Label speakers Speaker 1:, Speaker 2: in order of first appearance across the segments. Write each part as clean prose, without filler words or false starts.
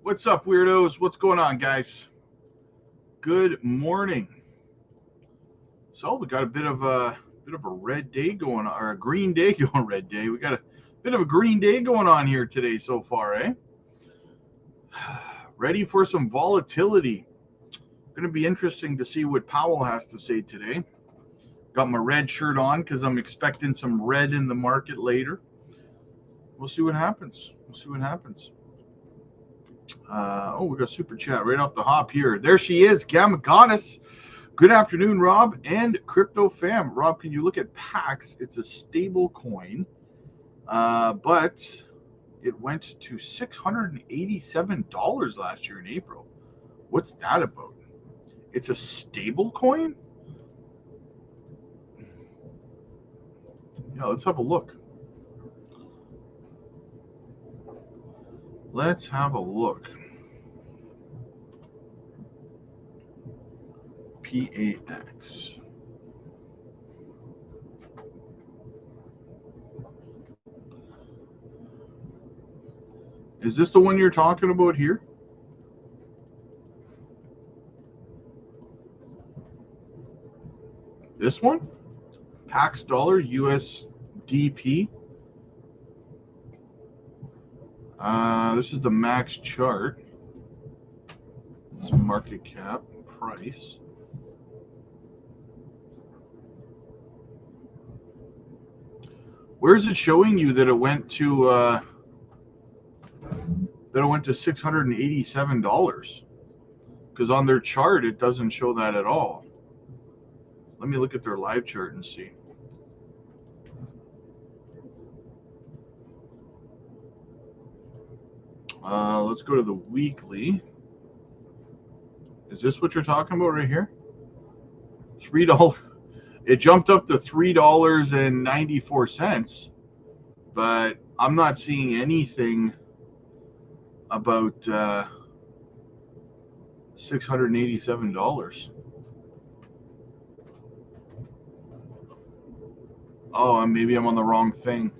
Speaker 1: What's up, weirdos? What's going on, guys? Good morning. So we got a bit of a red day going on, or a green day going. Red day. We got a bit of a green day going on here today so far, eh? Ready for some volatility. Going to be interesting to see what Powell has to say today. Got my red shirt on because I'm expecting some red in the market later. We'll see what happens. We got super chat right off the hop here. There she is, Gamagonis. Good afternoon, Rob and Crypto Fam. Rob, can you look at PAX? It's a stable coin, but it went to $687 last year in April. What's that about? It's a stable coin? Yeah, let's have a look. PAX. Is this the one you're talking about here? This one? PAX dollar USDP. This is the max chart. It's market cap, price. Where's it showing you that it went to $687? Because on their chart it doesn't show that at all. Let me look at their live chart and see. Let's go to the weekly. Is this what you're talking about right here? $3. It jumped up to $3.94, but I'm not seeing anything about $687. Oh, maybe I'm on the wrong thing.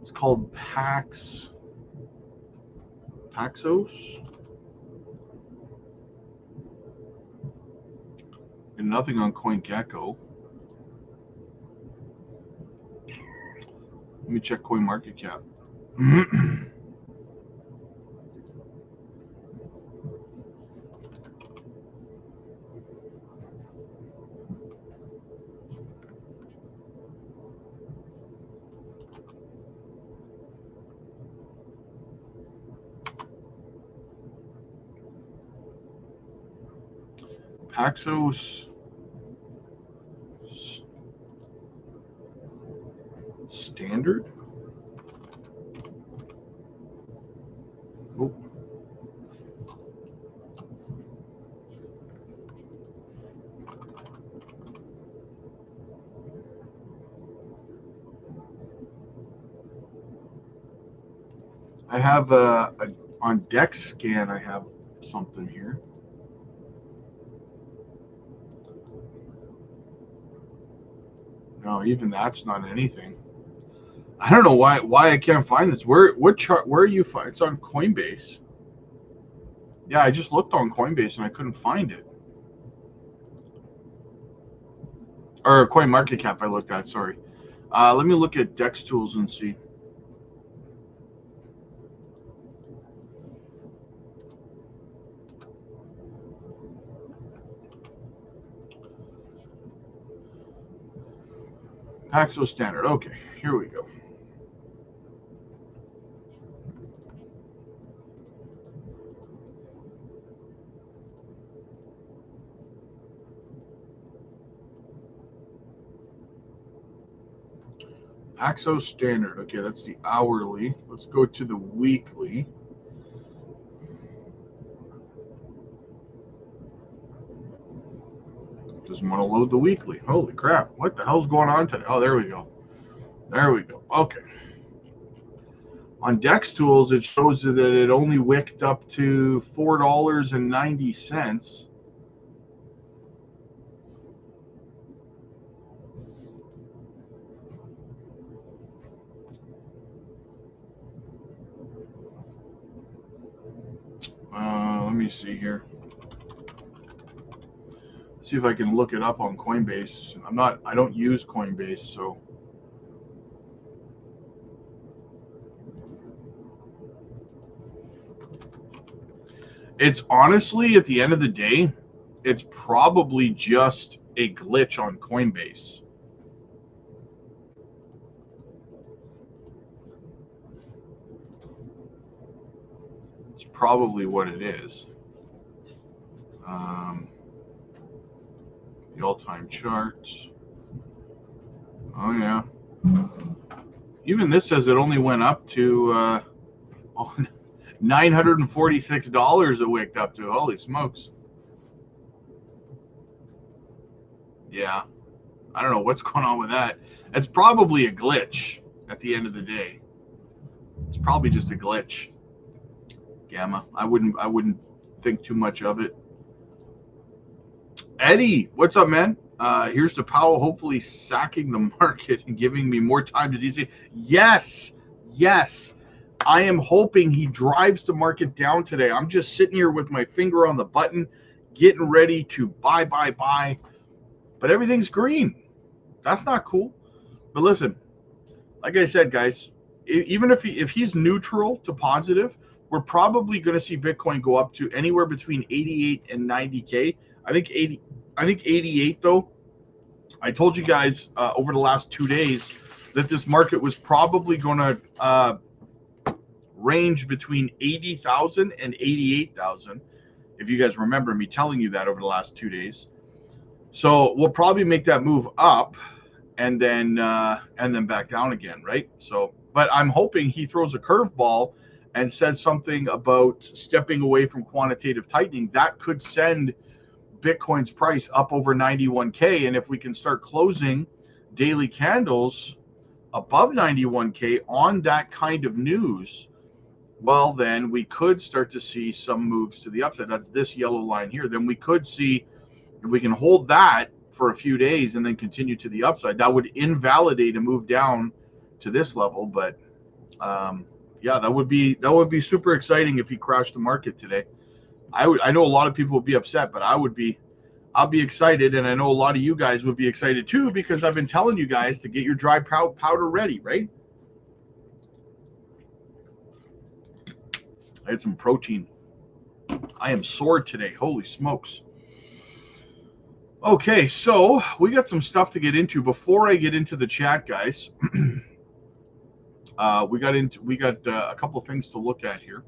Speaker 1: It's called Paxos. And nothing on CoinGecko. Let me check CoinMarketCap. Paxos standard. Oh. I have on Dex Scan. I have something here. No, even that's not anything. I don't know why I can't find this. What chart? Where are you find? It's on Coinbase. Yeah, I just looked on Coinbase and I couldn't find it. Or CoinMarketCap I looked at, sorry. Let me look at Dex Tools and see. Paxos standard. Okay, here we go. Paxos standard. Okay, that's the hourly. Let's go to the weekly. Doesn't want to load the weekly. Holy crap. What the hell's going on today? Oh, there we go. Okay. On Dex Tools, it shows that it only wicked up to $4.90. me see here. See if I can look it up on Coinbase. I don't use Coinbase, so. It's honestly, at the end of the day, it's probably just a glitch on Coinbase. It's probably what it is. The all-time charts. Oh yeah. Even this says it only went up to $946 it wicked up to. Holy smokes. Yeah. I don't know what's going on with that. It's probably a glitch at the end of the day. It's probably just a glitch. Gamma. I wouldn't think too much of it. Eddie, what's up, man? Here's to Powell hopefully sacking the market and giving me more time to DC. Yes. I am hoping he drives the market down today. I'm just sitting here with my finger on the button, getting ready to buy. But everything's green. That's not cool. But listen, like I said, guys, even if he's neutral to positive, we're probably going to see Bitcoin go up to anywhere between 88 and 90K. I think 88 though. I told you guys over the last 2 days that this market was probably going to range between 80,000 and 88,000. If you guys remember me telling you that over the last 2 days. So we'll probably make that move up and then back down again, right? So, but I'm hoping he throws a curveball and says something about stepping away from quantitative tightening. That could send Bitcoin's price up over 91K. And if we can start closing daily candles above 91K on that kind of news, well, then we could start to see some moves to the upside. That's this yellow line here. Then we could see, if we can hold that for a few days and then continue to the upside, that would invalidate a move down to this level. But yeah, that would be super exciting if he crashed the market today. I know a lot of people would be upset, but I'll be excited, and I know a lot of you guys would be excited too, because I've been telling you guys to get your dry powder ready, right? I had some protein. I am sore today. Holy smokes. Okay, so we got some stuff to get into. Before I get into the chat, guys, we got a couple of things to look at here.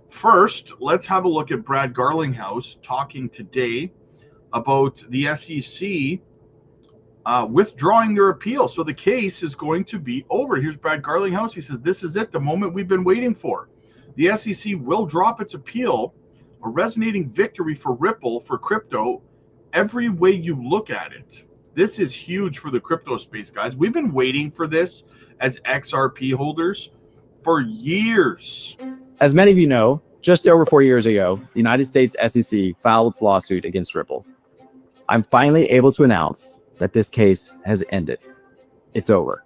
Speaker 1: First, let's have a look at Brad Garlinghouse talking today about the SEC withdrawing their appeal. So the case is going to be over. Here's Brad Garlinghouse. He says, this is it, the moment we've been waiting for. The SEC will drop its appeal, a resonating victory for Ripple for crypto every way you look at it. This is huge for the crypto space, guys. We've been waiting for this as XRP holders for years.
Speaker 2: As many of you know, just over 4 years ago, the United States SEC filed its lawsuit against Ripple. I'm finally able to announce that this case has ended. It's over.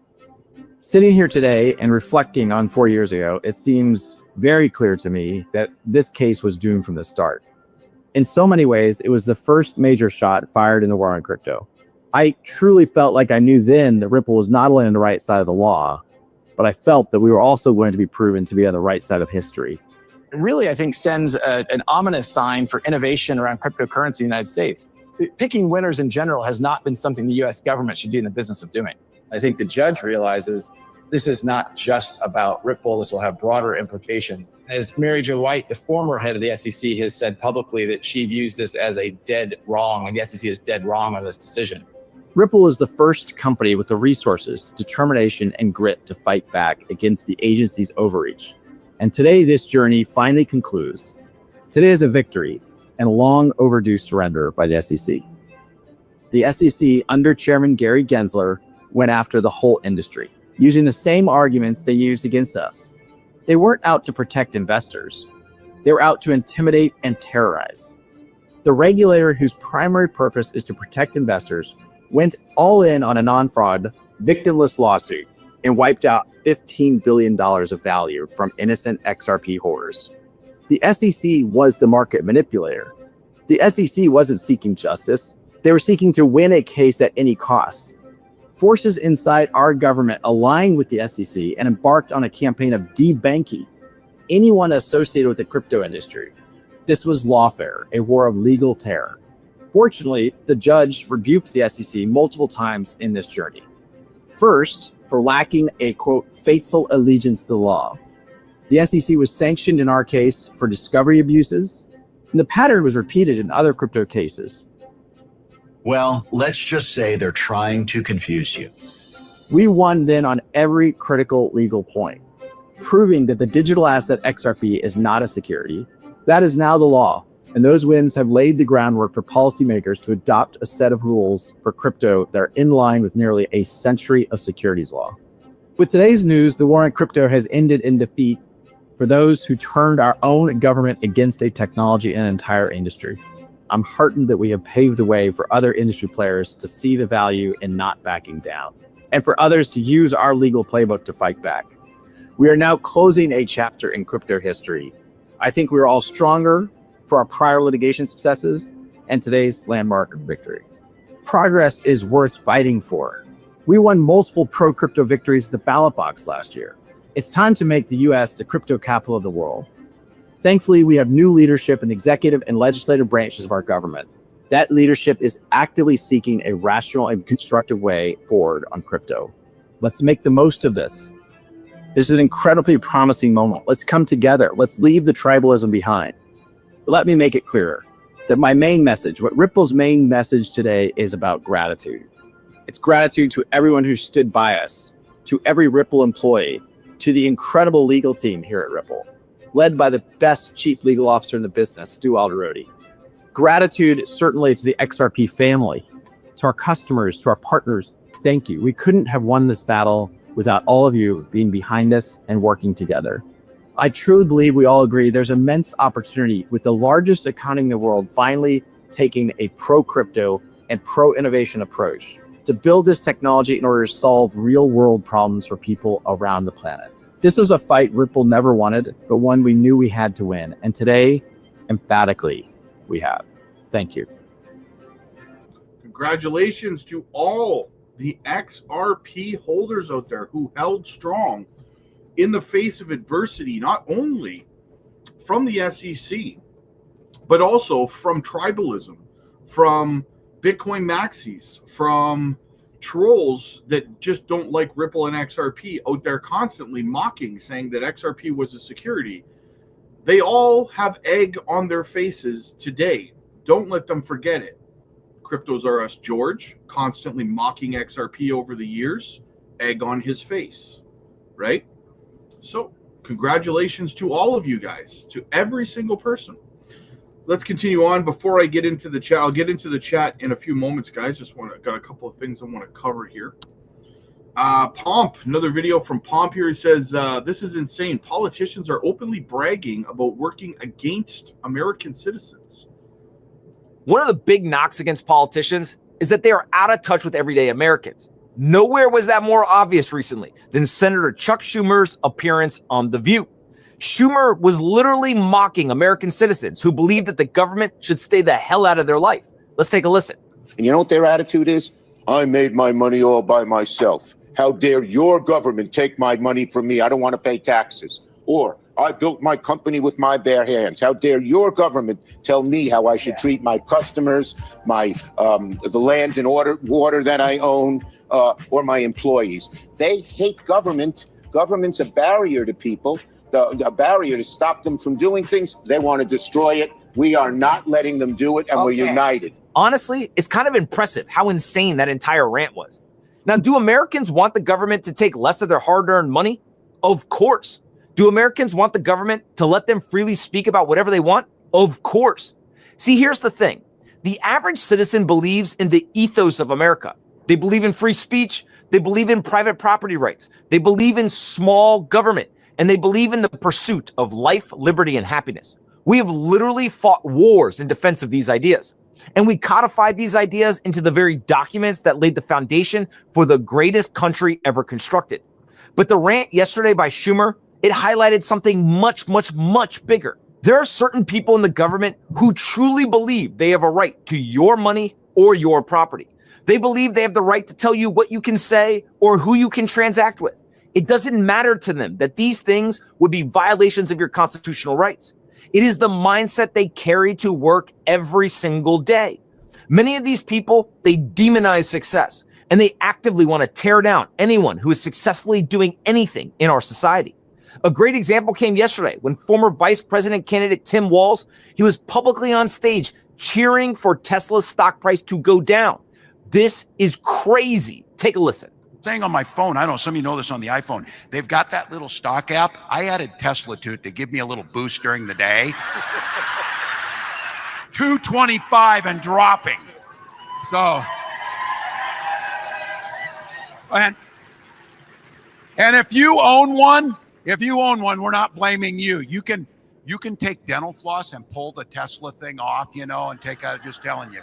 Speaker 2: Sitting here today and reflecting on 4 years ago, it seems very clear to me that this case was doomed from the start. In so many ways, it was the first major shot fired in the war on crypto. I truly felt like I knew then that Ripple was not only on the right side of the law, but I felt that we were also going to be proven to be on the right side of history.
Speaker 3: It really, I think, sends an ominous sign for innovation around cryptocurrency in the United States. Picking winners in general has not been something the U.S. government should be in the business of doing.
Speaker 4: I think the judge realizes this is not just about Ripple. This will have broader implications.
Speaker 3: As Mary Jo White, the former head of the SEC, has said publicly that she views this as a dead wrong, and the SEC is dead wrong on this decision.
Speaker 2: Ripple is the first company with the resources, determination, and grit to fight back against the agency's overreach. And today, this journey finally concludes. Today is a victory and a long overdue surrender by the SEC. The SEC, under Chairman Gary Gensler, went after the whole industry, using the same arguments they used against us. They weren't out to protect investors. They were out to intimidate and terrorize. The regulator, whose primary purpose is to protect investors, went all in on a non-fraud, victimless lawsuit and wiped out $15 billion of value from innocent XRP holders. The SEC was the market manipulator. The SEC wasn't seeking justice. They were seeking to win a case at any cost. Forces inside our government aligned with the SEC and embarked on a campaign of debanking anyone associated with the crypto industry. This was lawfare, a war of legal terror. Fortunately, the judge rebuked the SEC multiple times in this journey. First, for lacking a, quote, faithful allegiance to the law. The SEC was sanctioned in our case for discovery abuses, and the pattern was repeated in other crypto cases.
Speaker 5: Well, let's just say they're trying to confuse you.
Speaker 2: We won then on every critical legal point, proving that the digital asset XRP is not a security. That is now the law, and those wins have laid the groundwork for policymakers to adopt a set of rules for crypto that are in line with nearly a century of securities law. With today's news, the war on crypto has ended in defeat for those who turned our own government against a technology and an entire industry. I'm heartened that we have paved the way for other industry players to see the value in not backing down, and for others to use our legal playbook to fight back. We are now closing a chapter in crypto history. I think we're all stronger for our prior litigation successes and today's landmark victory. Progress is worth fighting for. We won multiple pro-crypto victories at the ballot box last year. It's time to make the US the crypto capital of the world. Thankfully, we have new leadership in the executive and legislative branches of our government. That leadership is actively seeking a rational and constructive way forward on crypto. Let's make the most of this. This is an incredibly promising moment. Let's come together. Let's leave the tribalism behind. But let me make it clearer that my main message, what Ripple's main message today is about gratitude. It's gratitude to everyone who stood by us, to every Ripple employee, to the incredible legal team here at Ripple, led by the best chief legal officer in the business, Stu Alderodi. Gratitude certainly to the XRP family, to our customers, to our partners. Thank you. We couldn't have won this battle without all of you being behind us and working together. I truly believe we all agree there's immense opportunity with the largest economy in the world finally taking a pro-crypto and pro-innovation approach to build this technology in order to solve real-world problems for people around the planet. This was a fight Ripple never wanted, but one we knew we had to win. And today, emphatically, we have. Thank you.
Speaker 1: Congratulations to all the XRP holders out there who held strong in the face of adversity, not only from the SEC, but also from tribalism, from Bitcoin maxis, from trolls that just don't like Ripple and XRP out there constantly mocking, saying that XRP was a security. They all have egg on their faces today. Don't let them forget it. Cryptos R Us George, constantly mocking XRP over the years, egg on his face, right? So congratulations to all of you guys, to every single person. Let's continue on. Before I get into the chat, I'll get into the chat in a few moments, guys. Got a couple of things I want to cover here. Pomp, another video from Pomp here. He says, this is insane. Politicians are openly bragging about working against American citizens.
Speaker 6: One of the big knocks against politicians is that they are out of touch with everyday Americans. Nowhere was that more obvious recently than Senator Chuck Schumer's appearance on The View. Schumer was literally mocking American citizens who believe that the government should stay the hell out of their life. Let's take a listen.
Speaker 7: And you know what their attitude is? I made my money all by myself. How dare your government take my money from me? I don't want to pay taxes. Or I built my company with my bare hands. How dare your government tell me how I should treat my customers, my the land and water that I own, or my employees. They hate government. Government's a barrier to people, a barrier to stop them from doing things. They want to destroy it. We are not letting them do it, and we're united.
Speaker 6: Honestly, it's kind of impressive how insane that entire rant was. Now, do Americans want the government to take less of their hard-earned money? Of course. Do Americans want the government to let them freely speak about whatever they want? Of course. See, here's the thing. The average citizen believes in the ethos of America. They believe in free speech. They believe in private property rights. They believe in small government. And they believe in the pursuit of life, liberty, and happiness. We have literally fought wars in defense of these ideas. And we codified these ideas into the very documents that laid the foundation for the greatest country ever constructed. But the rant yesterday by Schumer, it highlighted something much, much, much bigger. There are certain people in the government who truly believe they have a right to your money or your property. They believe they have the right to tell you what you can say or who you can transact with. It doesn't matter to them that these things would be violations of your constitutional rights. It is the mindset they carry to work every single day. Many of these people, they demonize success, and they actively want to tear down anyone who is successfully doing anything in our society. A great example came yesterday when former vice president candidate Tim Walz, he was publicly on stage cheering for Tesla's stock price to go down. This is crazy. Take a listen.
Speaker 8: Saying on my phone, I don't know, some of you know this on the iPhone, they've got that little stock app. I added Tesla to it to give me a little boost during the day. 225 and dropping. So, and if you own one, we're not blaming you. You can take dental floss and pull the Tesla thing off, you know, and take out, just telling you.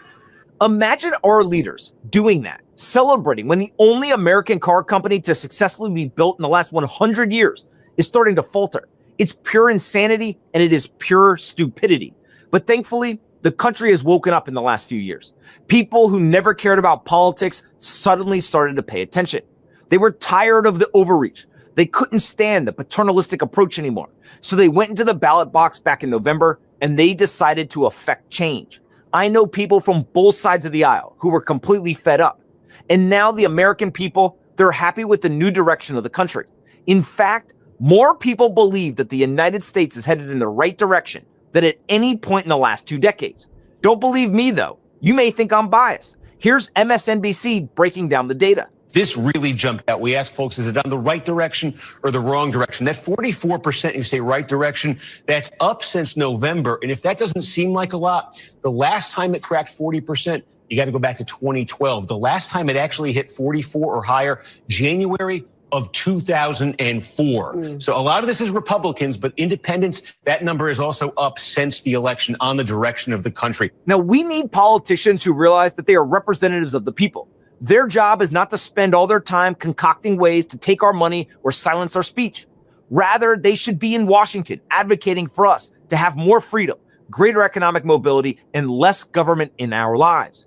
Speaker 6: Imagine our leaders doing that, celebrating when the only American car company to successfully be built in the last 100 years is starting to falter. It's pure insanity and it is pure stupidity. But thankfully, the country has woken up in the last few years. People who never cared about politics suddenly started to pay attention. They were tired of the overreach. They couldn't stand the paternalistic approach anymore. So they went into the ballot box back in November and they decided to affect change. I know people from both sides of the aisle who were completely fed up. And now the American people, they're happy with the new direction of the country. In fact, more people believe that the United States is headed in the right direction than at any point in the last 2 decades. Don't believe me, though. You may think I'm biased. Here's MSNBC breaking down the data.
Speaker 9: This really jumped out. We asked folks, is it on the right direction or the wrong direction? That 44% you say right direction, that's up since November. And if that doesn't seem like a lot, the last time it cracked 40%, you got to go back to 2012. The last time it actually hit 44 or higher, January of 2004. So a lot of this is Republicans, but independents, that number is also up since the election on the direction of the country.
Speaker 6: Now, we need politicians who realize that they are representatives of the people. Their job is not to spend all their time concocting ways to take our money or silence our speech. Rather, they should be in Washington advocating for us to have more freedom, greater economic mobility, and less government in our lives.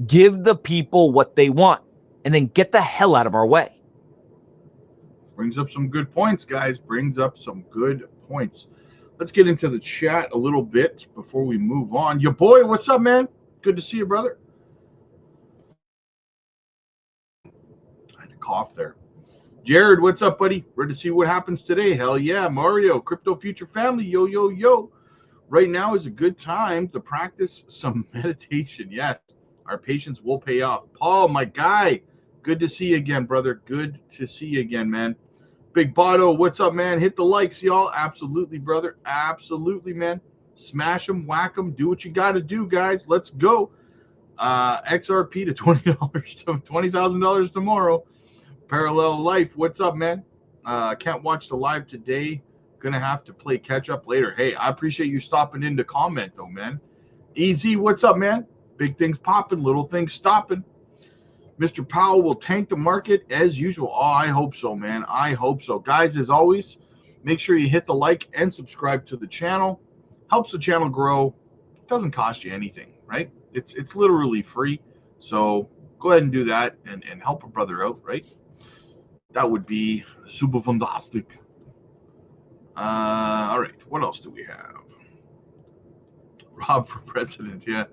Speaker 6: Give the people what they want, and then get the hell out of our way.
Speaker 1: Brings up some good points, guys. Brings up some good points. Let's get into the chat a little bit before we move on. Your boy, what's up, man? Good to see you, brother. Off there. Jared, what's up, buddy? Ready to see what happens today? Hell yeah. Mario, Crypto Future Family, yo, yo, yo. Right now is a good time to practice some meditation. Yes, our patience will pay off. Paul, my guy, good to see you again, brother. Good to see you again, man. Big Botto, what's up, man? Hit the likes, y'all. Absolutely, brother. Absolutely, man. Smash them, whack them. Do what you got to do, guys. Let's go. XRP to $20 to $20,000 tomorrow. Parallel Life, what's up, man? Can't watch the live today. Gonna have to play catch up later. Hey, I appreciate you stopping in to comment, though, man. Easy, what's up, man? Big things popping, little things stopping. Mr. Powell will tank the market as usual. Oh, I hope so, man. I hope so. Guys, as always, make sure you hit the like and subscribe to the channel. Helps the channel grow. It doesn't cost you anything, right? It's literally free. So go ahead and do that and help a brother out, right? That would be super fantastic. All right, what else do we have? Rob for president, yeah.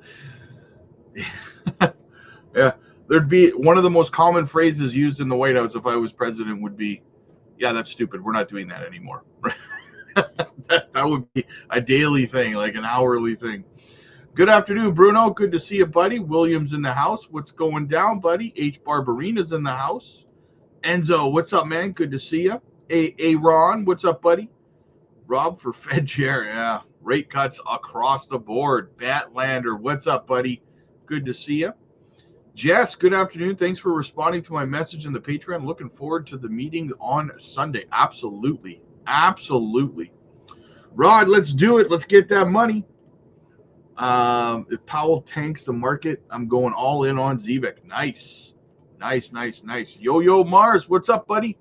Speaker 1: Yeah, there'd be one of the most common phrases used in the White House if I was president would be, yeah, that's stupid. We're not doing that anymore. that would be a daily thing, like an hourly thing. Good afternoon, Bruno. Good to see you, buddy. William's in the house. What's going down, buddy? H. Barbarina's in the house. Enzo, what's up, man? Good to see you. Ron, what's up, buddy? Rob for Fed Chair, yeah. Rate cuts across the board. Batlander, what's up, buddy? Good to see you. Jess, good afternoon. Thanks for responding to my message in the Patreon. Looking forward to the meeting on Sunday. Absolutely. Absolutely. Rod, let's do it. Let's get that money. If Powell tanks the market, I'm going all in on Zivek. Nice. Nice. Yo-Yo Mars, what's up, buddy?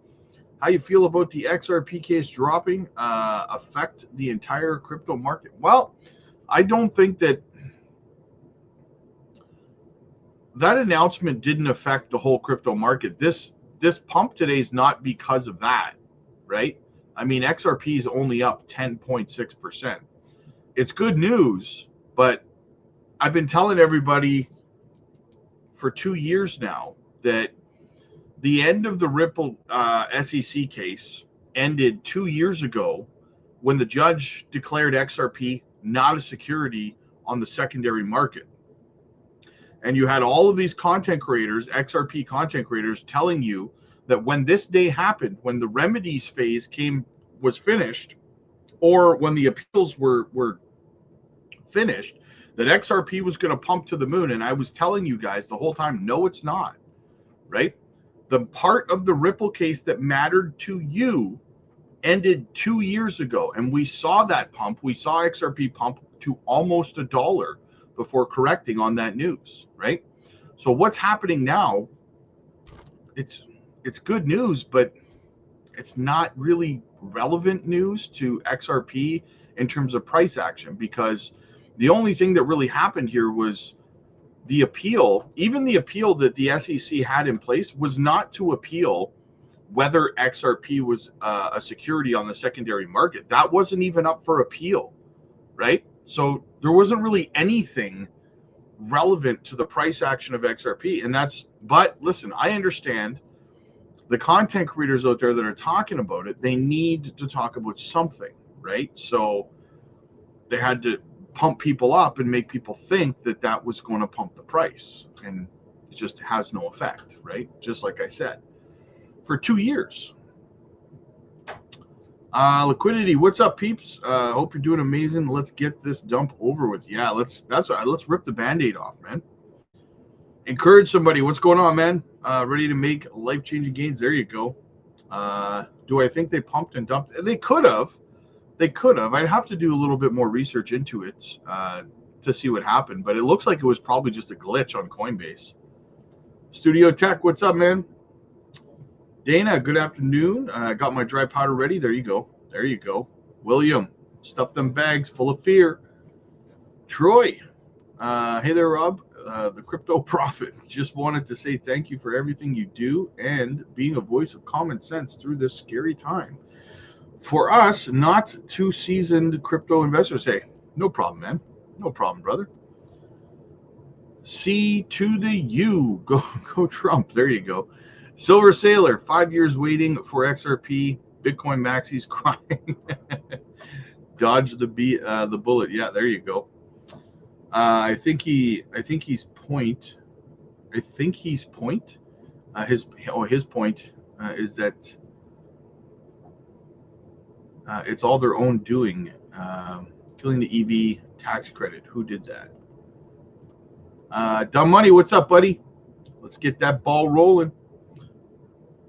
Speaker 1: How you feel about the XRP case dropping affect the entire crypto market? Well, I don't think that announcement didn't affect the whole crypto market. This pump today is not because of that, right? I mean, XRP is only up 10.6%. It's good news, but I've been telling everybody for 2 years now that the end of the Ripple SEC case ended 2 years ago when the judge declared XRP not a security on the secondary market. And you had all of these content creators, XRP content creators, telling you that when this day happened, when the remedies phase was finished, or when the appeals were finished, that XRP was going to pump to the moon. And I was telling you guys the whole time, no, it's not, right? The part of the Ripple case that mattered to you ended 2 years ago, and we saw that pump. We saw XRP pump to almost $1 before correcting on that news, right? So what's happening now, it's good news, but it's not really relevant news to XRP in terms of price action, because the only thing that really happened here was the appeal. Even the appeal that the SEC had in place was not to appeal whether XRP was a security on the secondary market. That wasn't even up for appeal, right? So there wasn't really anything relevant to the price action of XRP. But listen, I understand the content creators out there that are talking about it, they need to talk about something, right? So they had to pump people up and make people think that that was going to pump the price, and it just has no effect, right? Just like I said, for 2 years. Liquidity, what's up, peeps? Hope you're doing amazing. Let's get this dump over with. Yeah, let's rip the Band-Aid off, man. Encourage somebody. What's going on, man? Ready to make life-changing gains? There you go. Do I think they pumped and dumped? They could have. They could have. I'd have to do a little bit more research into it to see what happened, but it looks like it was probably just a glitch on Coinbase. Studio Tech, what's up, man? Dana, good afternoon. I got my dry powder ready. There you go. There you go. William, stuff them bags full of fear. Troy, hey there, Rob. The Crypto Prophet. Just wanted to say thank you for everything you do and being a voice of common sense through this scary time. For us, not too seasoned crypto investors. Hey, no problem, man. No problem, brother. C to the U. Go Trump. There you go. Silver Sailor, 5 years waiting for XRP. Bitcoin maxis crying. Dodge the bullet. Yeah, there you go. I think he's point. His point is that it's all their own doing. Killing the EV tax credit. Who did that? Dumb Money, what's up, buddy? Let's get that ball rolling.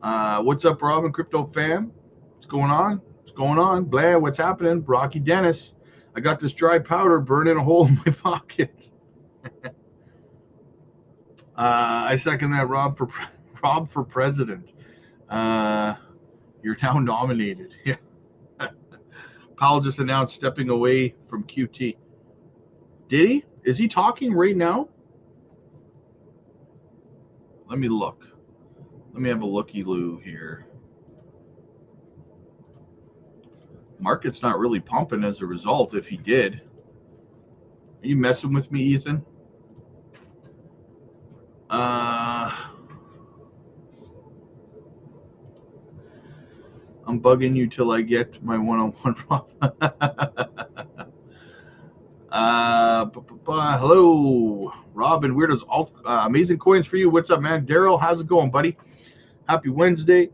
Speaker 1: What's up, Robin? Crypto fam? What's going on? What's going on? Blair, what's happening? Brocky Dennis. I got this dry powder burning a hole in my pocket. I second that, Rob for president. You're now nominated. Yeah. Powell just announced stepping away from QT. Did he? Is he talking right now? Let me look. Let me have a looky-loo here. Market's not really pumping as a result if he did. Are you messing with me, Ethan? I'm bugging you till I get my one-on-one. Hello, Robin. Where does amazing coins for you? What's up, man? Daryl, how's it going, buddy? Happy Wednesday.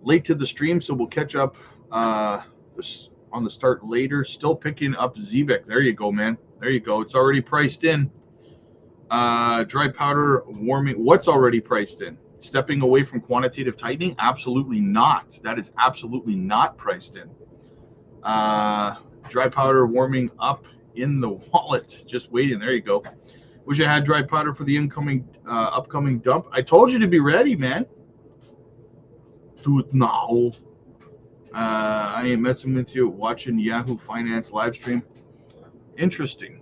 Speaker 1: Late to the stream, so we'll catch up on the start later. Still picking up ZBEC. There you go, man. There you go. It's already priced in. Dry powder warming. What's already priced in? Stepping away from quantitative tightening? Absolutely not. That is absolutely not priced in. Dry powder warming up in the wallet. Just waiting. There you go. Wish I had dry powder for the upcoming dump. I told you to be ready, man. do it now. I ain't messing with you. Watching Yahoo Finance live stream. Interesting.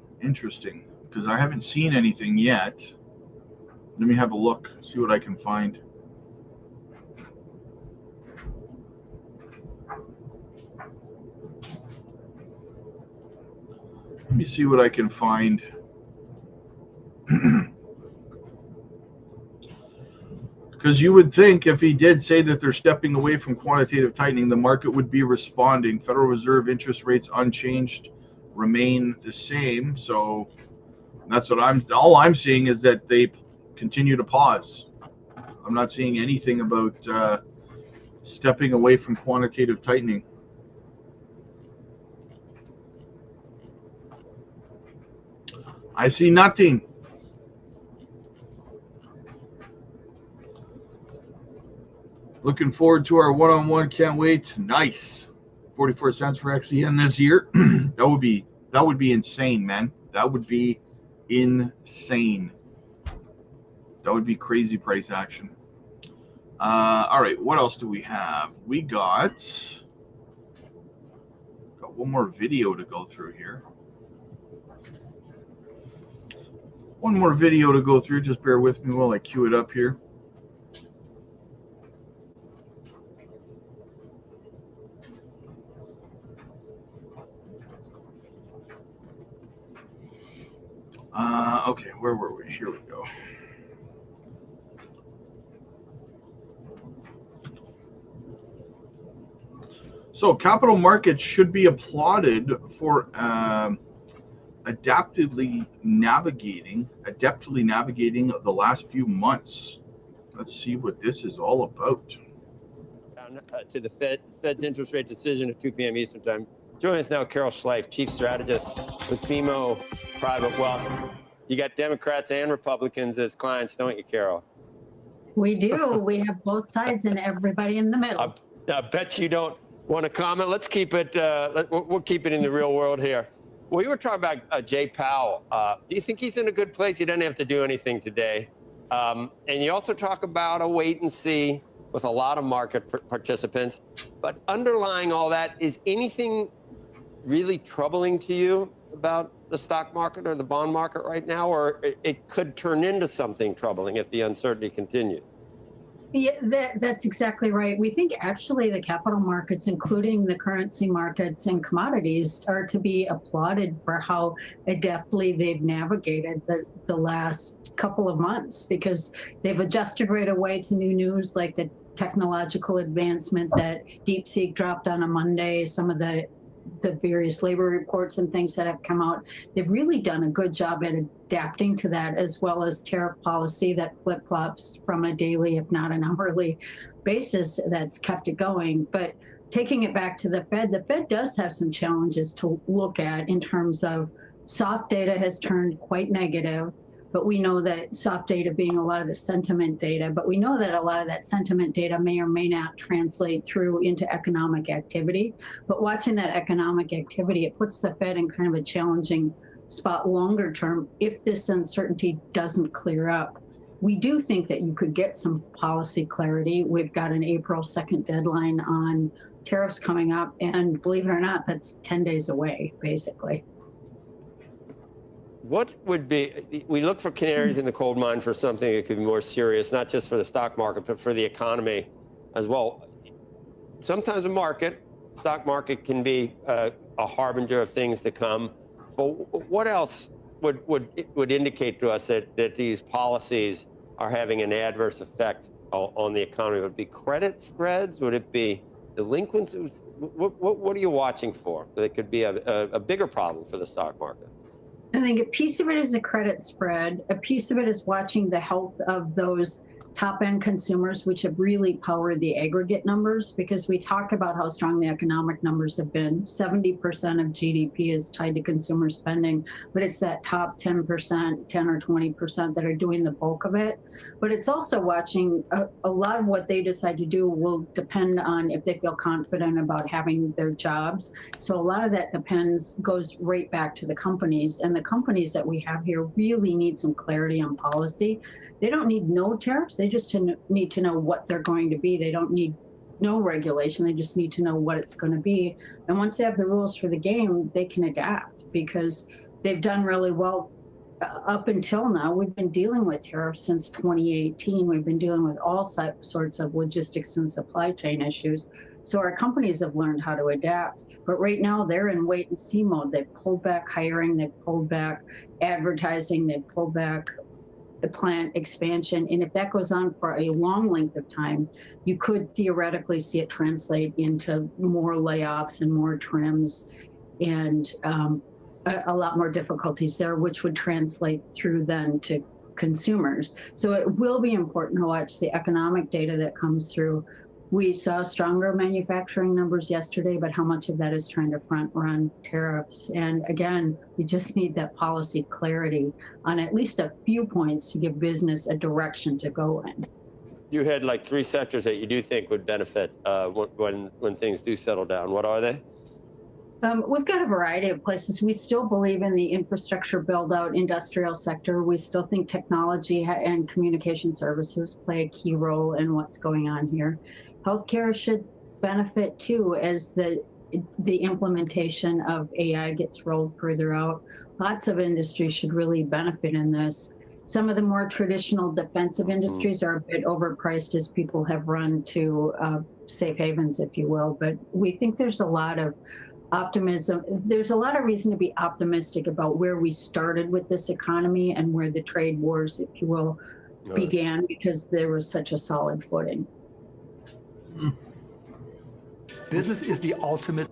Speaker 1: Because I haven't seen anything yet. Let me have a look, see what I can find. Let me see what I can find. Because you would think if he did say that they're stepping away from quantitative tightening, the market would be responding. Federal Reserve interest rates unchanged, remain the same. So that's what all I'm seeing is that they continue to pause. I'm not seeing anything about stepping away from quantitative tightening. I see nothing. Looking forward to our one-on-one. Can't wait. Nice. 44 cents for XEN this year. That would be insane, man. That would be insane. That would be crazy price action. All right, what else do we have? We got one more video to go through here. One more video to go through. Just bear with me while I queue it up here. Okay, where were we? Here we go. So capital markets should be applauded for adeptly navigating the last few months. Let's see what this is all about.
Speaker 10: To the Fed's interest rate decision at 2 p.m. Eastern Time. Joining us now, Carol Schleif, Chief Strategist with BMO Private Wealth. You got Democrats and Republicans as clients, don't you, Carol?
Speaker 11: We do. We have both sides and everybody in the middle.
Speaker 10: I bet you don't want to comment. Let's keep it. We'll keep it in the real world here. Well, you were talking about Jay Powell. Do you think he's in a good place? He doesn't have to do anything today. And you also talk about a wait and see with a lot of market participants. But underlying all that, is anything really troubling to you about the stock market or the bond market right now, or it could turn into something troubling if the uncertainty continues?
Speaker 11: Yeah, that's exactly right. We think actually the capital markets, including the currency markets and commodities, are to be applauded for how adeptly they've navigated the last couple of months, because they've adjusted right away to new news like the technological advancement that DeepSeek dropped on a Monday, some of the various labor reports and things that have come out. They've really done a good job at adapting to that, as well as tariff policy that flip-flops from a daily, if not an hourly basis, that's kept it going. But taking it back to the Fed does have some challenges to look at in terms of soft data has turned quite negative. But we know that soft data being a lot of the sentiment data, but we know that a lot of that sentiment data may or may not translate through into economic activity. But watching that economic activity, it puts the Fed in kind of a challenging spot longer term if this uncertainty doesn't clear up. We do think that you could get some policy clarity. We've got an April 2nd deadline on tariffs coming up, and believe it or not, that's 10 days away, basically.
Speaker 10: What would be, we look for canaries in the coal mine for something that could be more serious, not just for the stock market, but for the economy as well. Sometimes a stock market can be a harbinger of things to come. But what else would indicate to us that these policies are having an adverse effect on the economy? Would it be credit spreads? Would it be delinquencies? What are you watching for that could be a bigger problem for the stock market?
Speaker 11: I think a piece of it is the credit spread. A piece of it is watching the health of those top-end consumers, which have really powered the aggregate numbers, because we talk about how strong the economic numbers have been. 70% of GDP is tied to consumer spending, but it's that top 10%, 10 or 20% that are doing the bulk of it. But it's also watching a lot of what they decide to do will depend on if they feel confident about having their jobs. So a lot of that goes right back to the companies, and the companies that we have here really need some clarity on policy. They don't need no tariffs. They just need to know what they're going to be. They don't need no regulation. They just need to know what it's going to be. And once they have the rules for the game, they can adapt, because they've done really well up until now. We've been dealing with tariffs since 2018. We've been dealing with all sorts of logistics and supply chain issues. So our companies have learned how to adapt. But right now they're in wait and see mode. They've pulled back hiring, they've pulled back advertising, they've pulled back the plant expansion. And if that goes on for a long length of time, you could theoretically see it translate into more layoffs and more trims and a lot more difficulties there, which would translate through then to consumers. So it will be important to watch the economic data that comes through. We saw stronger manufacturing numbers yesterday, but how much of that is trying to front run tariffs? And again, we just need that policy clarity on at least a few points to give business a direction to go in.
Speaker 10: You had like 3 sectors that you do think would benefit when things do settle down. What are they?
Speaker 11: We've got a variety of places. We still believe in the infrastructure build-out industrial sector. We still think technology and communication services play a key role in what's going on here. Healthcare should benefit too as the implementation of AI gets rolled further out. Lots of industries should really benefit in this. Some of the more traditional defensive industries are a bit overpriced as people have run to safe havens, if you will. But we think there's a lot of optimism. There's a lot of reason to be optimistic about where we started with this economy and where the trade wars, if you will, began, because there was such a solid footing.
Speaker 12: Business is the ultimate.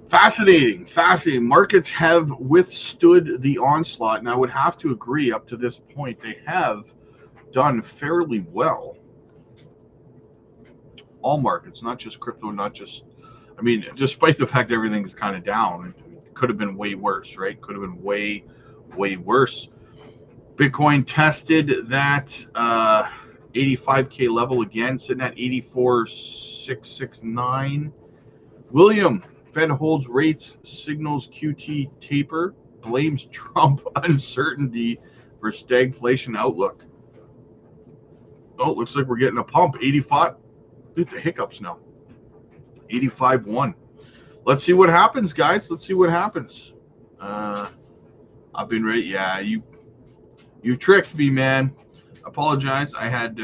Speaker 1: Fascinating, fascinating. Markets have withstood the onslaught, and I would have to agree up to this point they have done fairly well. All markets, not just crypto, not just, I mean, despite the fact everything's kind of down, it could have been way worse, right? Could have been way, way worse. Bitcoin tested that 85K level again, sitting at 84,669. William, Fed holds rates, signals QT taper, blames Trump uncertainty for stagflation outlook. Oh, it looks like we're getting a pump. 85. Look at the hiccups now. 85.1. Let's see what happens, guys. Let's see what happens. I've been ready. Yeah, you tricked me, man. Apologize. I had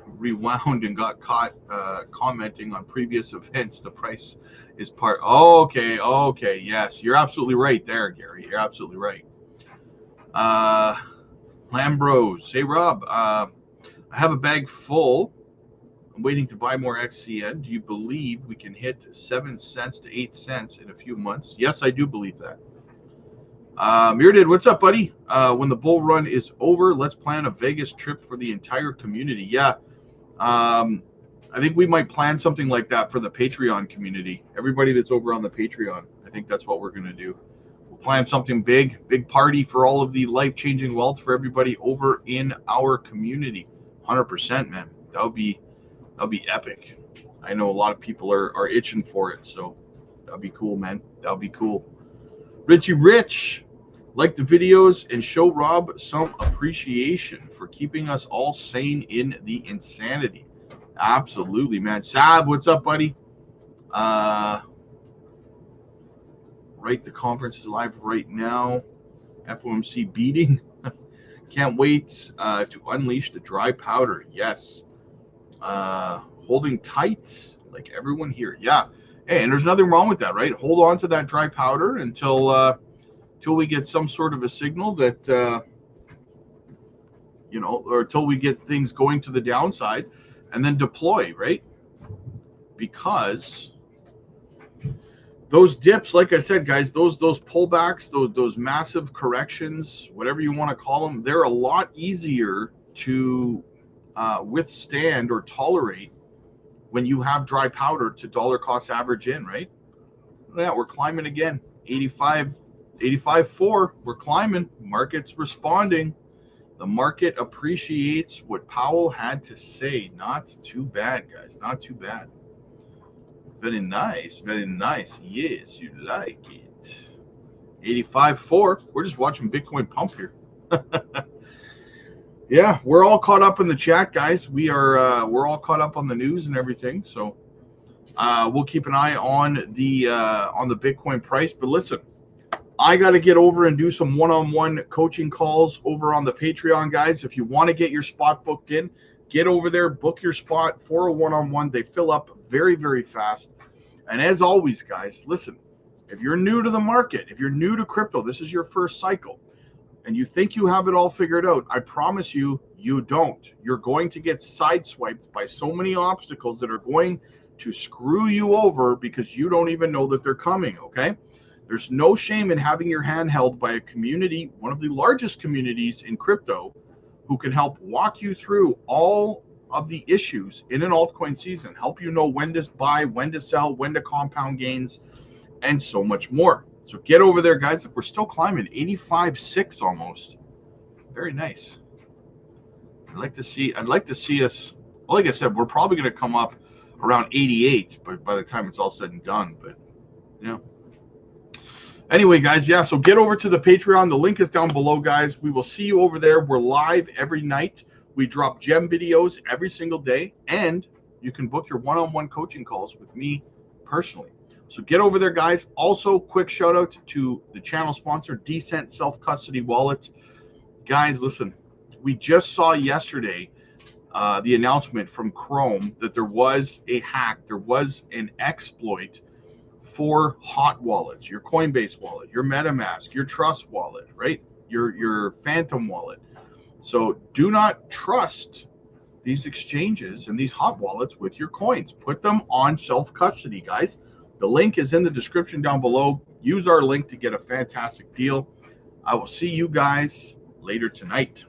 Speaker 1: rewound and got caught commenting on previous events. The price is part. Oh, okay. Yes, you're absolutely right there, Gary. You're absolutely right. Lambros. Hey, Rob. I have a bag full. I'm waiting to buy more XCN. Do you believe we can hit 7 cents to 8 cents in a few months? Yes, I do believe that. Myrdid, what's up, buddy? When the bull run is over, let's plan a Vegas trip for the entire community. Yeah. I think we might plan something like that for the Patreon community. Everybody that's over on the Patreon, I think that's what we're going to do. We'll plan something big party for all of the life-changing wealth for everybody over in our community. 100%, man. That'll be epic. I know a lot of people are itching for it, so that'll be cool, man. That'll be cool. Richie Rich, like the videos and show Rob some appreciation for keeping us all sane in the insanity. Absolutely, man. Sab, what's up, buddy? Right, the conference is live right now. FOMC beating. Can't wait to unleash the dry powder. Yes. Holding tight like everyone here. Yeah. Hey, and there's nothing wrong with that, right? Hold on to that dry powder until we get some sort of a signal that or until we get things going to the downside, and then deploy, right? Because those dips, like I said, guys, those pullbacks, those massive corrections, whatever you want to call them, they're a lot easier to withstand or tolerate when you have dry powder to dollar cost average in, right? Yeah, we're climbing again. 85.4. We're climbing. Market's responding. The market appreciates what Powell had to say. Not too bad, guys. Not too bad. Very nice. Very nice. Yes, you like it. 85.4. We're just watching Bitcoin pump here. Yeah, we're all caught up in the chat, guys. We're all caught up on the news and everything. So we'll keep an eye on the Bitcoin price. But listen, I got to get over and do some one-on-one coaching calls over on the Patreon, guys. If you want to get your spot booked in, get over there, book your spot for a one-on-one. They fill up very, very fast. And as always, guys, listen, if you're new to the market, if you're new to crypto, this is your first cycle, and you think you have it all figured out, I promise you, you don't. You're going to get sideswiped by so many obstacles that are going to screw you over because you don't even know that they're coming, okay? There's no shame in having your hand held by a community, one of the largest communities in crypto, who can help walk you through all of the issues in an altcoin season, help you know when to buy, when to sell, when to compound gains, and so much more. So get over there, guys. We're still climbing 85.6 almost. Very nice. I'd like to see us, well, like I said, we're probably going to come up around 88, but by the time it's all said and done. But yeah. Anyway, guys, yeah, so get over to the Patreon. The link is down below, guys. We will see you over there. We're live every night. We drop gem videos every single day, and you can book your one-on-one coaching calls with me personally. So get over there, guys. Also, quick shout out to the channel sponsor, Decent Self-Custody Wallet. Guys, listen, we just saw yesterday the announcement from Chrome that there was a hack, there was an exploit for hot wallets, your Coinbase wallet, your MetaMask, your Trust wallet, right? Your Phantom wallet. So do not trust these exchanges and these hot wallets with your coins. Put them on self-custody, guys. The link is in the description down below. Use our link to get a fantastic deal. I will see you guys later tonight.